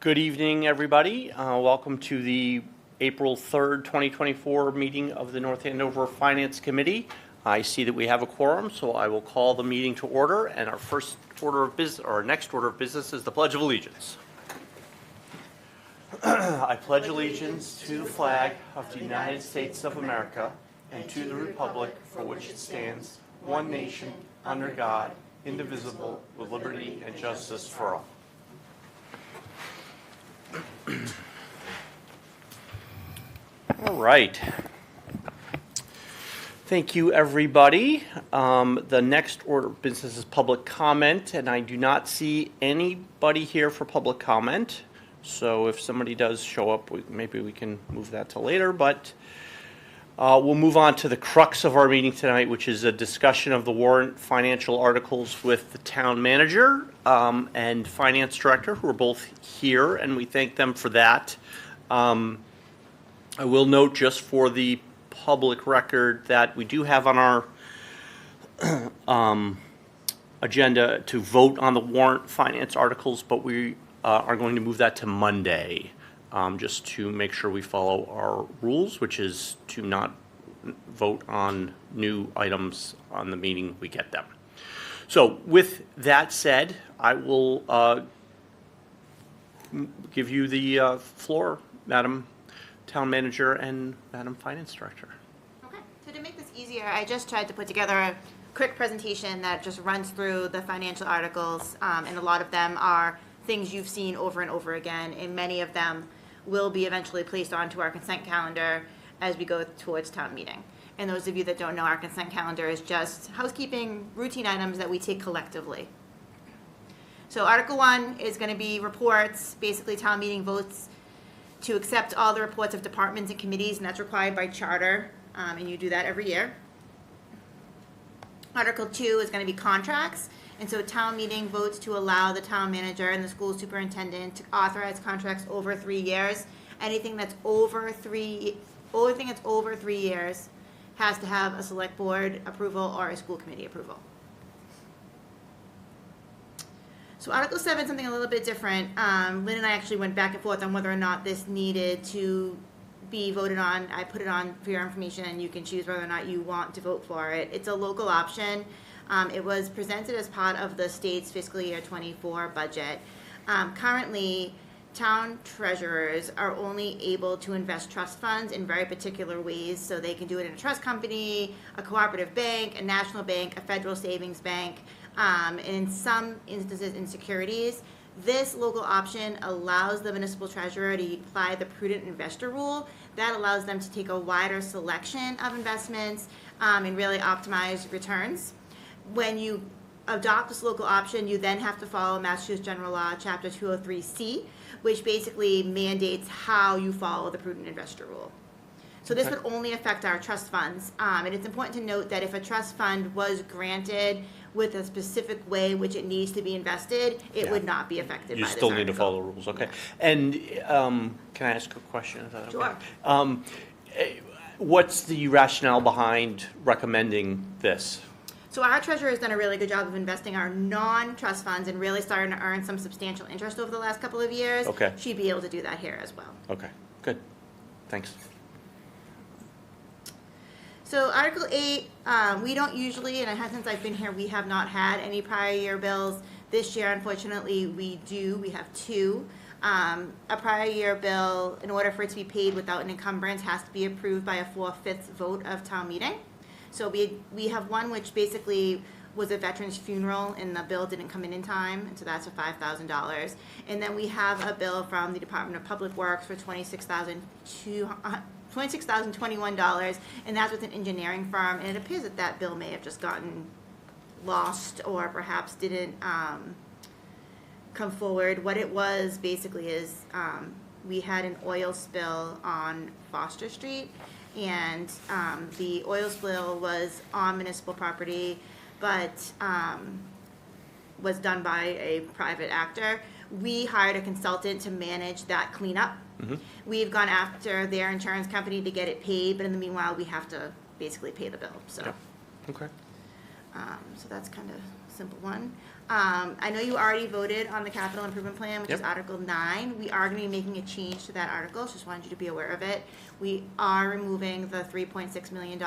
Good evening, everybody. Welcome to the April 3rd, 2024 meeting of the North Andover Finance Committee. I see that we have a quorum, so I will call the meeting to order. And our first order of business, or next order of business, is the Pledge of Allegiance. I pledge allegiance to the flag of the United States of America and to the republic for which it stands, one nation, under God, indivisible, with liberty and justice for all. All right. Thank you, everybody. The next order of business is public comment, and I do not see anybody here for public comment. So if somebody does show up, maybe we can move that to later, but we'll move on to the crux of our meeting tonight, which is a discussion of the warrant financial articles with the town manager and finance director, who are both here, and we thank them for that. I will note, just for the public record, that we do have on our agenda to vote on the warrant finance articles, but we are going to move that to Monday, just to make sure we follow our rules, which is to not vote on new items on the meeting we get them. So with that said, I will give you the floor, Madam Town Manager and Madam Finance Director. Okay, so to make this easier, I just tried to put together a quick presentation that just runs through the financial articles, and a lot of them are things you've seen over and over again, and many of them will be eventually placed onto our consent calendar as we go towards town meeting. And those of you that don't know, our consent calendar is just housekeeping routine items that we take collectively. So Article 1 is going to be reports. Basically, town meeting votes to accept all the reports of departments and committees, and that's required by charter, and you do that every year. Article 2 is going to be contracts, and so town meeting votes to allow the town manager and the school superintendent to authorize contracts over 3 years. Anything that's over 3 years has to have a select board approval or a school committee approval. So Article 7 is something a little bit different. Lynn and I actually went back and forth on whether or not this needed to be voted on. I put it on for your information, and you can choose whether or not you want to vote for it. It's a local option. It was presented as part of the state's fiscal year 24 budget. Currently, town treasurers are only able to invest trust funds in very particular ways. So they can do it in a trust company, a cooperative bank, a national bank, a federal savings bank, and in some instances in securities. This local option allows the municipal treasurer to apply the prudent investor rule. That allows them to take a wider selection of investments and really optimize returns. When you adopt this local option, you then have to follow Massachusetts General Law, Chapter 203C, which basically mandates how you follow the prudent investor rule. So this would only affect our trust funds, and it's important to note that if a trust fund was granted with a specific way which it needs to be invested, it would not be affected by this You still need to article. follow rules, okay. Yeah. And can I ask a question? Is that okay? Sure. What's the rationale behind recommending this? So our treasurer has done a really good job of investing our non-trust funds and really starting to earn some substantial interest over the last couple of years. Okay. She'd be able to do that here as well. Okay, good. Thanks. So Article 8, we don't usually, and since I've been here, we have not had any prior year bills. This year, unfortunately, we do. We have 2. A prior year bill, in order for it to be paid without an encumbrance, has to be approved by a 4/5 vote of town meeting. So we have one which basically was a veteran's funeral, and the bill didn't come in time, and so that's a $5,000. And then we have a bill from the Department of Public Works for $26,021, and that's with an engineering firm, and it appears that that bill may have just gotten lost or perhaps didn't come forward. What it was basically is we had an oil spill on Foster Street, and the oil spill was on municipal property, but was done by a private actor. We hired a consultant to manage that cleanup. Mm-hmm. We've gone after their insurance company to get it paid, but in the meanwhile, we have to basically pay the bill. So, yeah. Okay. So that's kind of simple one. I know you already voted on the capital improvement plan, which is Yep. Article 9. We are going to be making a change to that article, so just wanted you to be aware of it. We are removing the $3.6 million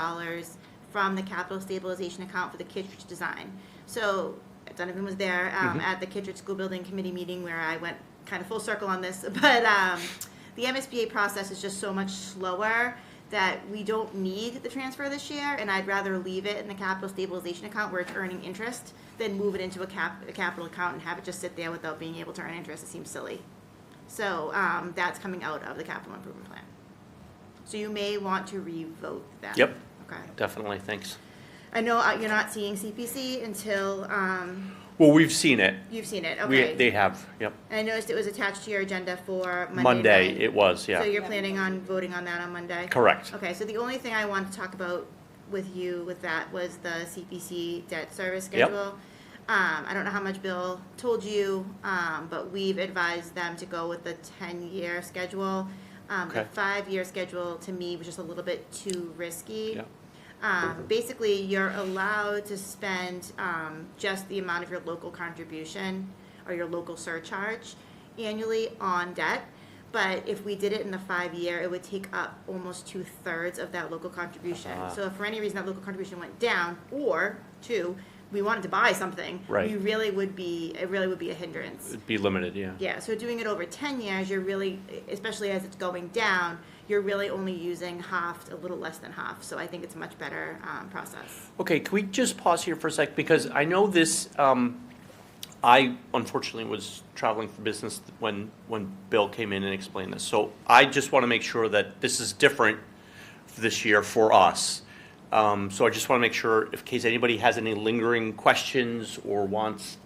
from the capital stabilization account for the Kittredge design. So Donovan was there at the Kittredge School Building Committee meeting where I went kind of full circle on this, but the MSBA process is just so much slower that we don't need the transfer this year, and I'd rather leave it in the capital stabilization account where it's earning interest than move it into a capital account and have it just sit there without being able to earn interest. It seems silly. So that's coming out of the capital improvement plan. So you may want to revote that. Yep. Okay. Definitely, thanks. I know you're not seeing CPC until Well, we've seen it. you've seen it. Okay. They have, yep. And I noticed it was attached to your agenda for Monday Monday, night. it was, So yeah. you're planning on voting on that on Monday? Correct. Okay, so the only thing I wanted to talk about with you with that was the CPC debt service Yep. schedule. I don't know how much Bill told you, but we've advised them to go with the 10-year schedule. The Okay. 5-year schedule, to me, was just a little bit too risky. Yep. Basically, you're allowed to spend just the amount of your local contribution or your local surcharge annually on debt. But if we did it in the 5-year, it would take up almost 2/3 of that local contribution. So if for any reason that local contribution went down, or two, we wanted to buy something, Right. it really would be a hindrance. It'd be limited, yeah. Yeah, so doing it over 10 years, you're really, especially as it's going down, you're really only using half, a little less than half. So I think it's a much better process. Okay, can we just pause here for a sec? Because I know this, I unfortunately was traveling for business when Bill came in and explained this. So I just want to make sure that this is different this year for us. So I just want to make sure, in case anybody has any lingering questions or wants,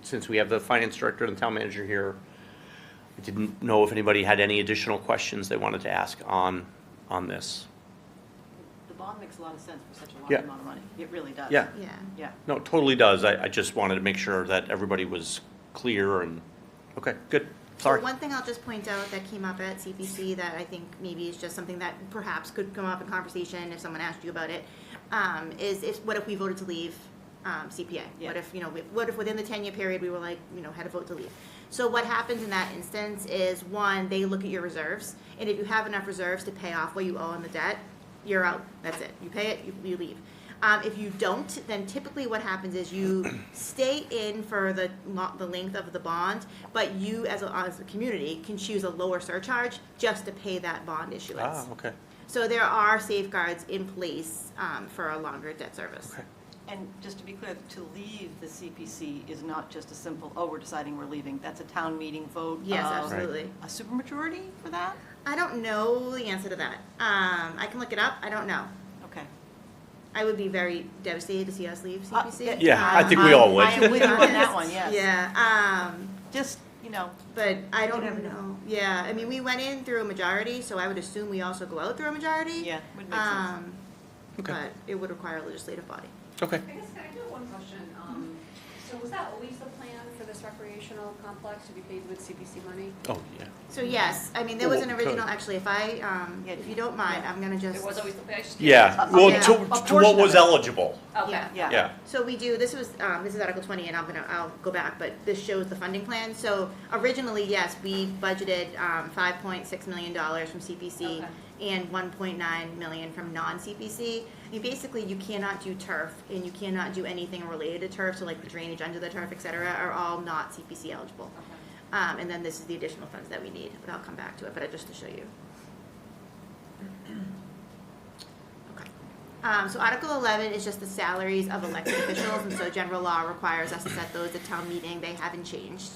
since we have the finance director and the town manager here, I didn't know if anybody had any additional questions they wanted to ask on this. The bond makes a lot of sense for such a large Yeah. amount of money. It really does. Yeah. Yeah. Yeah. No, it totally does. I just wanted to make sure that everybody was clear and, okay, good. Sorry. So one thing I'll just point out that came up at CPC that I think maybe is just something that perhaps could come up in conversation if someone asked you about it, is what if we voted to leave CPA? Yeah. What if within the 10-year period we were like, had a vote to leave? So what happens in that instance is, one, they look at your reserves, and if you have enough reserves to pay off what you owe on the debt, you're out. That's it. You pay it, you leave. If you don't, then typically what happens is you stay in for the length of the bond, but you as a community can choose a lower surcharge just to pay that bond issuance. Ah, okay. So there are safeguards in place for a longer debt service. Okay. And just to be clear, to leave the CPC is not just a simple, oh, we're deciding we're leaving. That's a town meeting vote. Yes, of absolutely. A supermajority for that? I don't know the answer to that. I can look it up. I don't know. Okay. I would be very devastated to see us leave CPC. Yeah, I think we all would. I am with you on that one, yes. Yeah. Just, But I don't never know. Yeah, I mean, we went in through a majority, so I would assume we also go out through a majority. yeah, would make sense. Okay. But it would require a legislative body. Okay. I guess, can I do one question? So was that always the plan for this recreational complex to be paid with CPC money? Oh, yeah. So yes, I mean, there was an Well, original, good. actually, if you don't mind, I'm gonna just. It was always the plan? Yeah, well, Yeah. to A what portion was of it. eligible. Okay. Yeah. Yeah. So we do, this is Article 20, and I'll go back, but this shows the funding plan. So originally, yes, we budgeted $5.6 million from CPC Okay. and $1.9 million from non-CPC. Basically, you cannot do turf, and you cannot do anything related to turf, so like the drainage under the turf, et cetera, are all not CPC eligible. Okay. And then this is the additional funds that we need, but I'll come back to it, but just to show you. Okay. So Article 11 is just the salaries of elected officials, and so general law requires us to set those at town meeting. They haven't changed.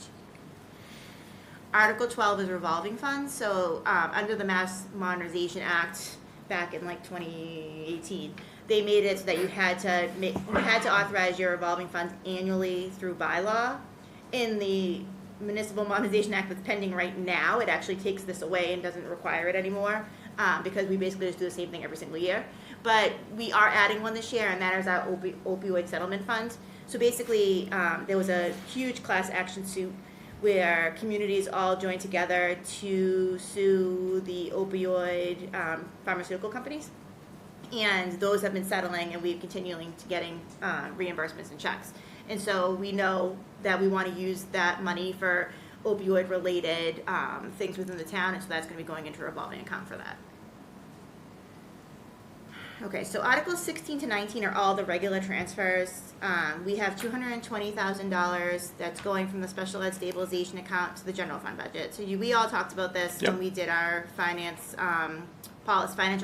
Article 12 is revolving funds, so under the Mass Modernization Act back in like 2018, they made it so that you had to authorize your revolving funds annually through bylaw. In the Municipal Modernization Act that's pending right now, it actually takes this away and doesn't require it anymore, because we basically just do the same thing every single year. But we are adding one this year, and that is our opioid settlement fund. So basically, there was a huge class action suit where communities all joined together to sue the opioid pharmaceutical companies. And those have been settling, and we're continuing to getting reimbursements and checks. And so we know that we want to use that money for opioid-related things within the town, and so that's going to be going into a revolving account for that. Okay, so Articles 16 to 19 are all the regular transfers. We have $220,000 that's going from the special ed stabilization account to the general fund budget. So we all talked about this Yep. when we did our financial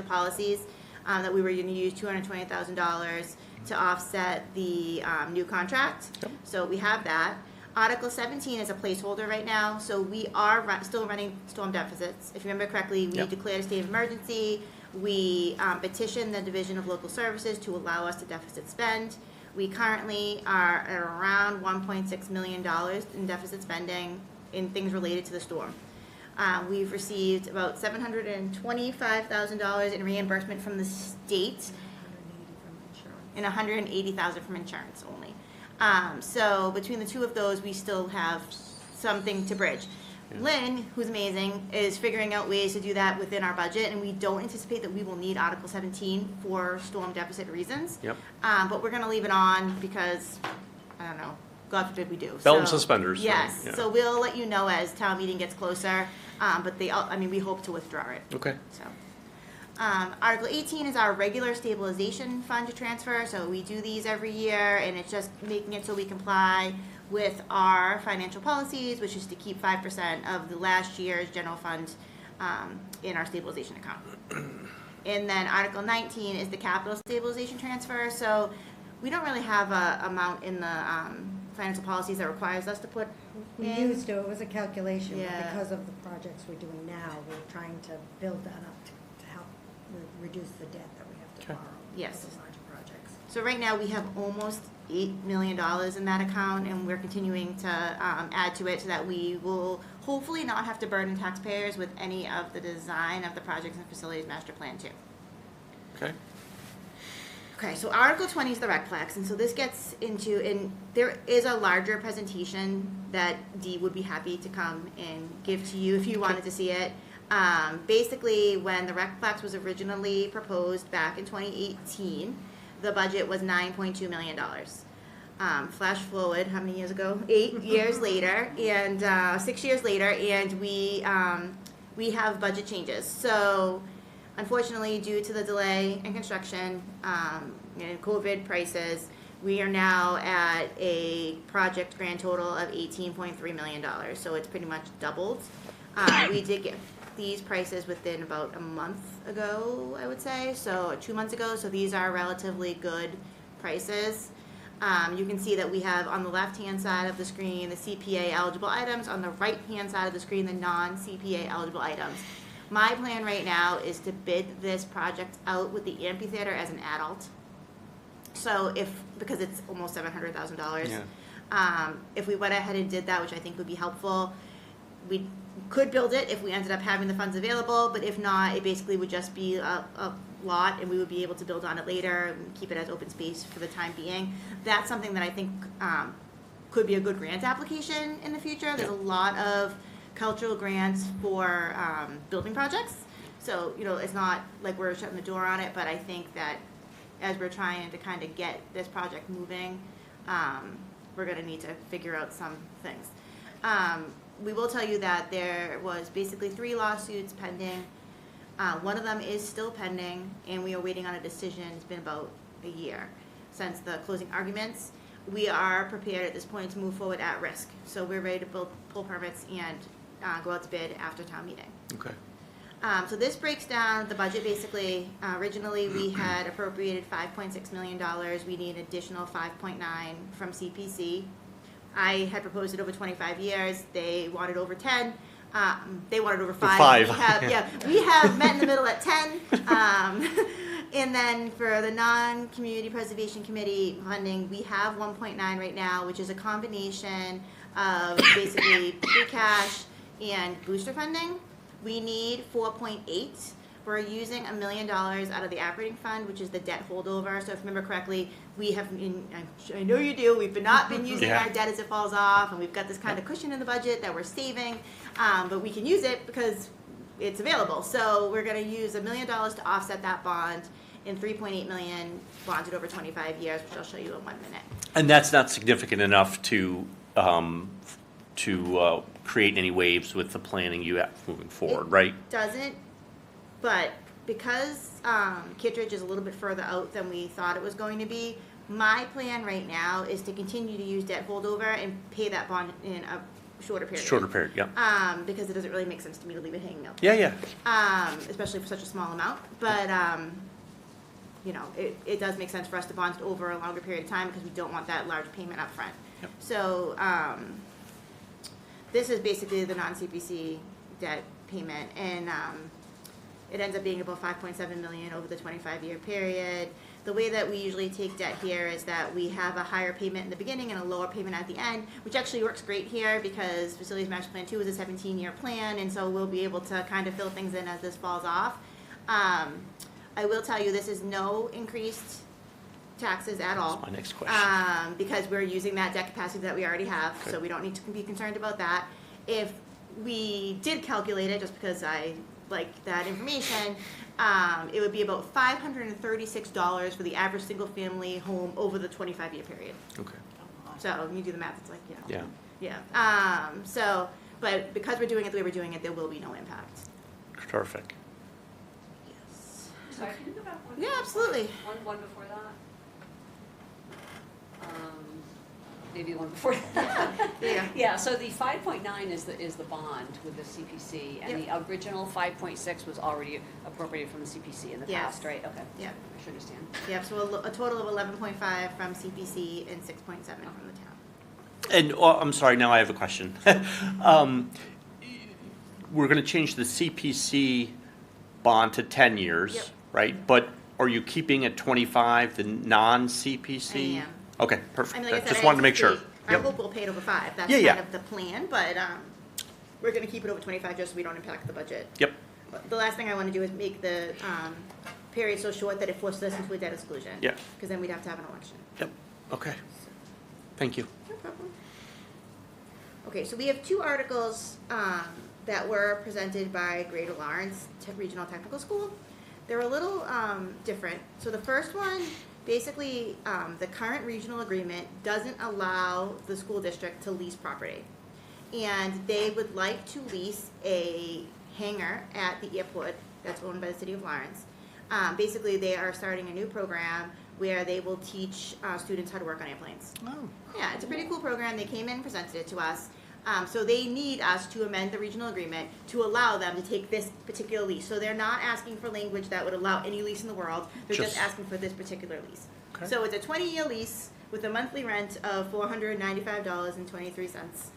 policies, that we were going to use $220,000 to offset the new contract. Yep. So we have that. Article 17 is a placeholder right now, so we are still running storm deficits. If you remember correctly, we Yep. declared a state of emergency. We petitioned the Division of Local Services to allow us to deficit spend. We currently are at around $1.6 million in deficit spending in things related to the storm. We've received about $725,000 in reimbursement from the state and $180,000 from insurance only. So between the two of those, we still have something to bridge. Lynn, who's amazing, is figuring out ways to do that within our budget, and we don't anticipate that we will need Article 17 for storm deficit reasons. Yep. But we're gonna leave it on because, I don't know, God forbid we do. Belt and So- suspenders. Yes, Yeah. so we'll let you know as town meeting gets closer, but we hope to withdraw it. Okay. So, Article 18 is our regular stabilization fund to transfer, so we do these every year, and it's just making it so we comply with our financial policies, which is to keep 5% of the last year's general fund in our stabilization account. And then Article 19 is the capital stabilization transfer, so we don't really have a amount in the financial policies that requires us to put We in. used to, it was a calculation, but Yeah. because of the projects we're doing now, we're trying to build that up to help reduce the debt that we have to Okay. borrow. Yes. For the larger projects. So right now, we have almost $8 million in that account, and we're continuing to add to it so that we will hopefully not have to burden taxpayers with any of the design of the projects and facilities master plan too. Okay. Okay, so Article 20 is the recplex, and so this gets into, and there is a larger presentation that Dee would be happy to come and give to you if you wanted to see it. Basically, when the recplex was originally proposed back in 2018, the budget was $9.2 million. Flash forward, how many years ago? 8 years later, and 6 years later, and we have budget changes. So unfortunately, due to the delay in construction and COVID prices, we are now at a project grand total of $18.3 million. So it's pretty much doubled. We did get these prices within about a month ago, I would say, so 2 months ago. So these are relatively good prices. You can see that we have on the left-hand side of the screen the CPA eligible items, on the right-hand side of the screen the non-CPA eligible items. My plan right now is to bid this project out with the amphitheater as an adult. So because it's almost $700,000. Yeah. If we went ahead and did that, which I think would be helpful, we could build it if we ended up having the funds available, but if not, it basically would just be a lot, and we would be able to build on it later and keep it as open space for the time being. That's something that I think could be a good grant application in the future. There's a lot of cultural grants for building projects, so it's not like we're shutting the door on it, but I think that as we're trying to kind of get this project moving, we're going to need to figure out some things. We will tell you that there was basically 3 lawsuits pending. One of them is still pending, and we are waiting on a decision. It's been about a year since the closing arguments. We are prepared at this point to move forward at risk. So we're ready to pull permits and go out to bid after town meeting. Okay. So this breaks down the budget basically. Originally, we had appropriated $5.6 million. We need an additional 5.9 from CPC. I had proposed it over 25 years. They wanted over 10. They wanted over 5. 5. We have met in the middle at 10. And then for the non-community preservation committee funding, we have 1.9 right now, which is a combination of basically free cash and booster funding. We need 4.8. We're using $1 million out of the operating fund, which is the debt holdover. So if you remember correctly, we have, I know you do, we've not been using Yeah. our debt as it falls off, and we've got this kind of cushion in the budget that we're saving, but we can use it because it's available. So we're going to use $1 million to offset that bond, and 3.8 million bonded over 25 years, which I'll show you in 1 minute. And that's not significant enough to create any waves with the planning you have moving forward, right? Doesn't, but because Kittredge is a little bit further out than we thought it was going to be, my plan right now is to continue to use debt holdover and pay that bond in a shorter period. Shorter period, yeah. Because it doesn't really make sense to me to leave it hanging out. Yeah, yeah. Especially for such a small amount. But, you know, it does make sense for us to bond it over a longer period of time because we don't want that large payment up front. Yep. So, this is basically the non-CPC debt payment, and it ends up being about 5.7 million over the 25-year period. The way that we usually take debt here is that we have a higher payment in the beginning and a lower payment at the end, which actually works great here because Facilities Master Plan 2 is a 17-year plan, and so we'll be able to kind of fill things in as this falls off. I will tell you, this is no increased taxes at all. That's my next question. Because we're using that debt capacity that we already have, so Okay. we don't need to be concerned about that. If we did calculate it, just because I like that information, it would be about $536 for the average single-family home over the 25-year period. Okay. So when you do the math, it's like, you know. Yeah, Yeah. So, but because we're doing it the way we're doing it, there will be no impact. terrific. Yes. Sorry, can you go back one? Yeah, absolutely. One before that? Maybe the one before that. There you go. Yeah, so the 5.9 is the bond with the CPC, and Yep. the original 5.6 was already appropriated from the CPC in the Yes. past, right? Okay. Yeah. I should understand. Yep, so a total of 11.5 from CPC and 6.7 from the town. And, I'm sorry, now I have a question. We're gonna change the CPC bond to 10 years, Yep. right? But are you keeping at 25, the non-CPC? I am. Okay, I perfect. mean, like I said, Just wanted to make sure. I Yep. hope we'll pay it over 5. That's Yeah, kind yeah. of the plan, but we're gonna keep it over 25 just so we don't impact the budget. Yep, But the last thing I wanna do is make the period so short that it forces us into a debt exclusion. Yeah. Because then we'd have to have an election. yep, okay. Thank you. No problem. Okay, so we have 2 articles that were presented by Greater Lawrence Regional Technical School. They're a little different. So the first one, basically, the current regional agreement doesn't allow the school district to lease property. And they would like to lease a hangar at the airport that's owned by the city of Lawrence. Basically, they are starting a new program where they will teach students how to work on airplanes. Oh. Yeah, it's a pretty cool program. They came in and presented it to us. So they need us to amend the regional agreement to allow them to take this particular lease. So they're not asking for language that would allow any lease in the world. They're just Just- asking for this particular lease. Okay. So it's a 20-year lease with a monthly rent of $495.23.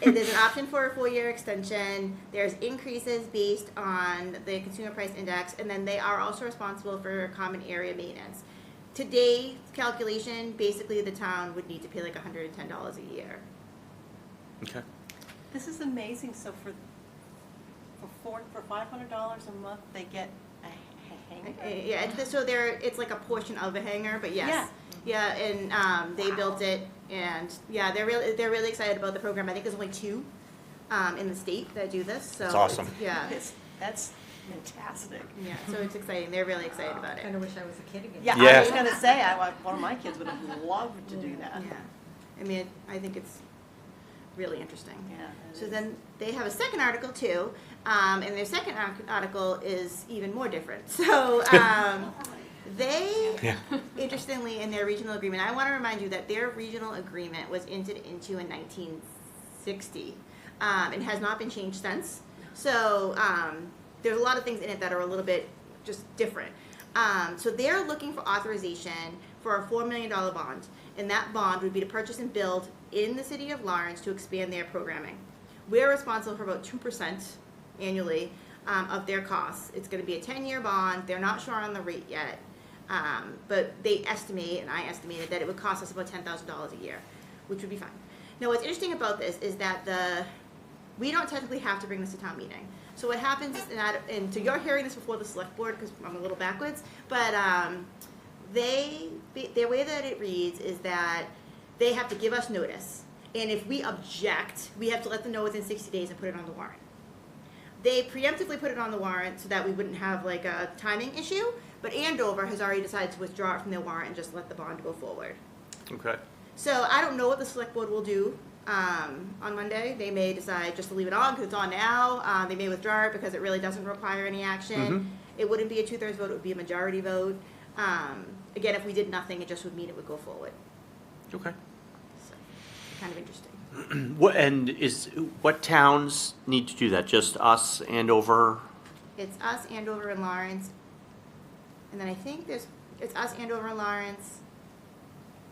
There's an option for a 4-year extension. There's increases based on the consumer price index, and then they are also responsible for common area maintenance. Today's calculation, basically the town would need to pay like $110 a year. Okay. This is amazing, so for $500 a month, they get a hangar? Yeah, so it's like a portion of a hangar, but yes. Yeah, and they built it, and yeah, they're really excited about the program. I think there's only 2 in the state that do this, so. That's awesome. Yeah, That's fantastic. yeah, so it's exciting. They're really excited about it. Kind of wish I was a kid again. Yeah, I Yeah. was gonna say, one of my kids would have loved to do that. Yeah, I mean, I think it's really interesting. Yeah, it So is. then they have a second article too, and their second article is even more different. So they, Yeah. interestingly, in their regional agreement, I want to remind you that their regional agreement was entered into in 1960 and has not been changed since. So there's a lot of things in it that are a little bit just different. So they're looking for authorization for a $4 million bond, and that bond would be to purchase and build in the city of Lawrence to expand their programming. We're responsible for about 2% annually of their costs. It's going to be a 10-year bond. They're not sure on the rate yet, but they estimate, and I estimated, that it would cost us about $10,000 a year, which would be fine. Now, what's interesting about this is that we don't technically have to bring this to town meeting. So what happens is, and so you're hearing this before the select board because I'm a little backwards, but the way that it reads is that they have to give us notice, and if we object, we have to let them know within 60 days and put it on the warrant. They preemptively put it on the warrant so that we wouldn't have like a timing issue, But Andover has already decided to withdraw it from their warrant and just let the bond go forward. Okay. So I don't know what the select board will do on Monday. They may decide just to leave it on because it's on now. They may withdraw it because it really doesn't require any action. It wouldn't be a 2/3 vote, it would be a majority vote. Again, if we did nothing, it just would mean it would go forward. Okay. So, kind of interesting. What towns need to do that? Just us, Andover? It's us, Andover, and Lawrence. And then I think it's us, Andover, and Lawrence.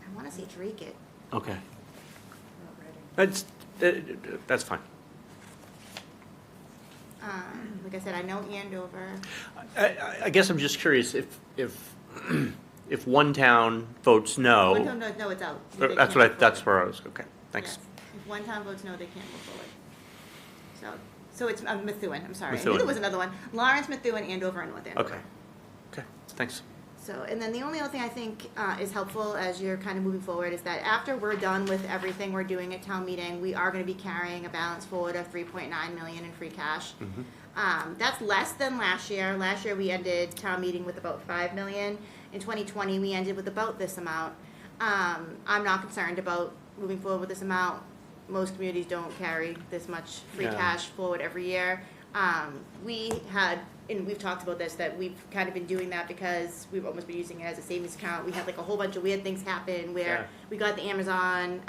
I want to say Drake it. Okay. Not ready. That's fine. Like I said, I know Andover. I guess I'm just curious if one town votes no. One town no, it's out. They That's can't move that's forward. where I was. Okay. Thanks. Yes. If one town votes no, they can't move forward. So it's Methuen. I'm sorry. I knew Methuen. there was another one. Lawrence, Methuen, Andover, and North Andover. Okay. Okay. Thanks. So, and then the only other thing I think is helpful as you're kind of moving forward is that after we're done with everything we're doing at town meeting, we are going to be carrying a balance forward of 3.9 million in free cash. That's less than last year. Last year we ended town meeting with about 5 million. In 2020 we ended with about this amount. I'm not concerned about moving forward with this amount. Most communities don't carry this much free Yeah. cash forward every year. We had, and we've talked about this, that we've kind of been doing that because we've almost been using it as a savings account. We had like a whole bunch of weird things happen where Yeah. we got the Amazon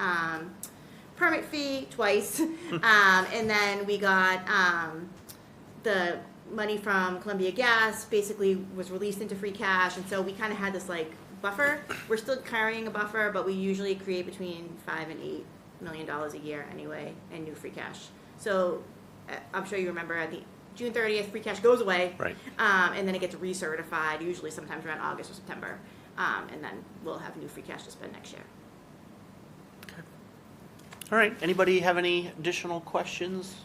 permit fee twice, and then we got the money from Columbia Gas basically was released into free cash, and so we kind of had this like buffer. We're still carrying a buffer, but we usually create between $5 and $8 million a year anyway in new free cash. So I'm sure you remember at the June 30th, free cash goes away. Right. And then it gets recertified, usually sometimes around August or September. And then we'll have new free cash to spend next year. Okay. All right. Anybody have any additional questions?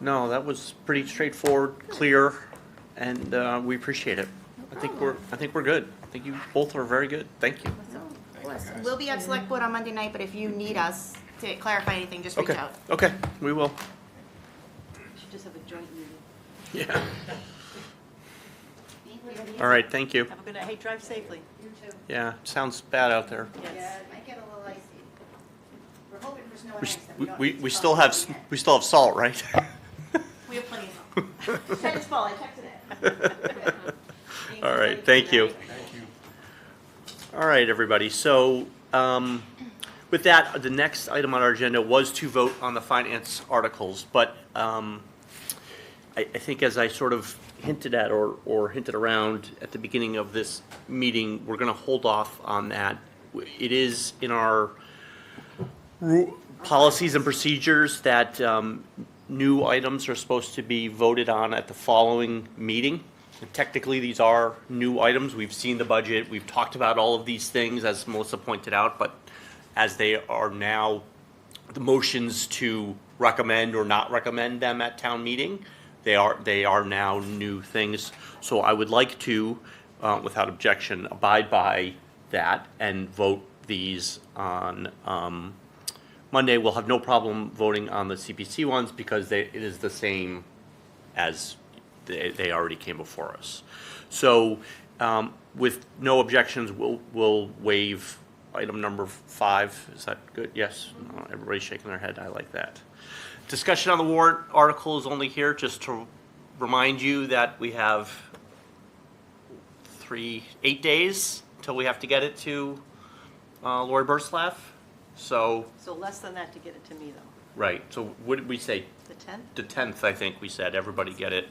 No, that was pretty straightforward, clear, and we appreciate it. I think we're good. I think you both are very good. Thank you. So, we'll be at select board on Monday night, but if you need us to clarify anything, just reach Okay. out. Okay. We will. We should just have a joint meeting. Yeah. All right. Thank you. Have a good night. Hey, drive safely. You too. Yeah. Sounds bad out there. Yes. Yeah, it might get a little icy. We're hoping for snow and We, ice. that we don't need to we stop still have doing it. we still have salt, right? We have plenty of snow. Check this fall, I checked it. All right. Thank you. All right, everybody. So with that, the next item on our agenda was to vote on the finance articles, but I think as I sort of hinted at or hinted around at the beginning of this meeting, we're going to hold off on that. It is in our policies and procedures that new items are supposed to be voted on at the following meeting. Technically, these are new items. We've seen the budget. We've talked about all of these things, as Melissa pointed out, but as they are now the motions to recommend or not recommend them at town meeting, they are now new things. So I would like to, without objection, abide by that and vote these on Monday. We'll have no problem voting on the CPC ones because it is the same as they already came before us. So with no objections, we'll waive item number 5. Is that good? Yes? Everybody's shaking their head. I like that. Discussion on the warrant article is only here just to remind you that we have 8 days until we have to get it to Lori Burslaff. So, So less than that to get it to me, though. right. So what did we say? The 10th? The 10th, I think we said, everybody get it.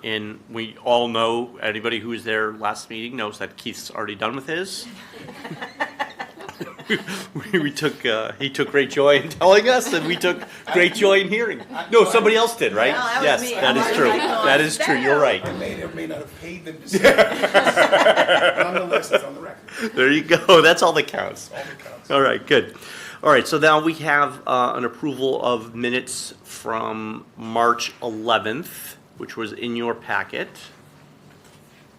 And we all know, anybody who was there last meeting knows that Keith's already done with his. We took, he took great joy in telling us, and we took great joy in hearing. No, somebody else did, right? No, that was Yes, me. that is true. That is true, you're right. I may or may not have paid them to say it. Nonetheless, it's on the record. There you go, that's all that counts. All that counts. All right, good. All right, so now we have an approval of minutes from March 11th, which was in your packet.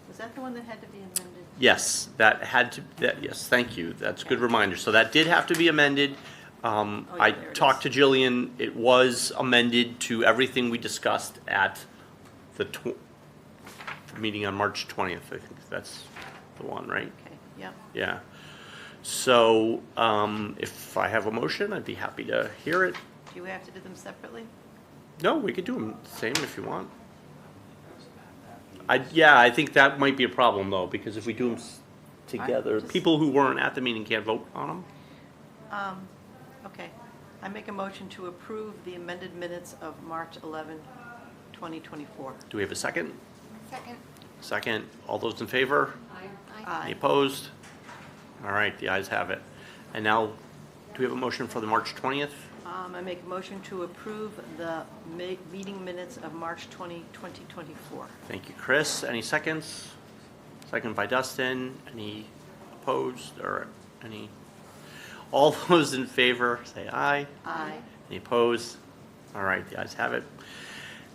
Was that the one that had to be amended? Yes, yes, thank you. That's a good reminder. So that did have to be amended. I there it talked is. to Jillian. It was amended to everything we discussed at the meeting on March 20th. I think that's the one, right? Okay, yep. Yeah. So if I have a motion, I'd be happy to hear it. Do you have to do them separately? No, we could do them the same if you want. Yeah, I think that might be a problem though, because if we do them together, just- people who weren't at the meeting can't vote on them. Okay. I make a motion to approve the amended minutes of March 11, 2024. Do we have a second? Second. Second. All those in favor? Any opposed? All right, the ayes have it. And now, do we have a motion for the March 20th? I make a motion to approve the meeting minutes of March 20, 2024. Thank you, Chris. Any seconds? Second by Dustin. Any opposed or any? All those in favor, say aye. Aye. Any opposed? All right, the ayes have it.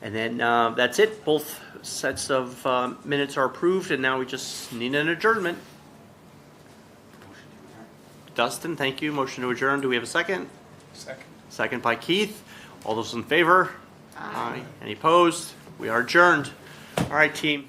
And then that's it. Both sets of minutes are approved, and now we just need an adjournment. Dustin, thank you. Motion to adjourn. Do we have a second? Second. Second by Keith. All those in favor? Aye. Any opposed? We are adjourned. All right, team.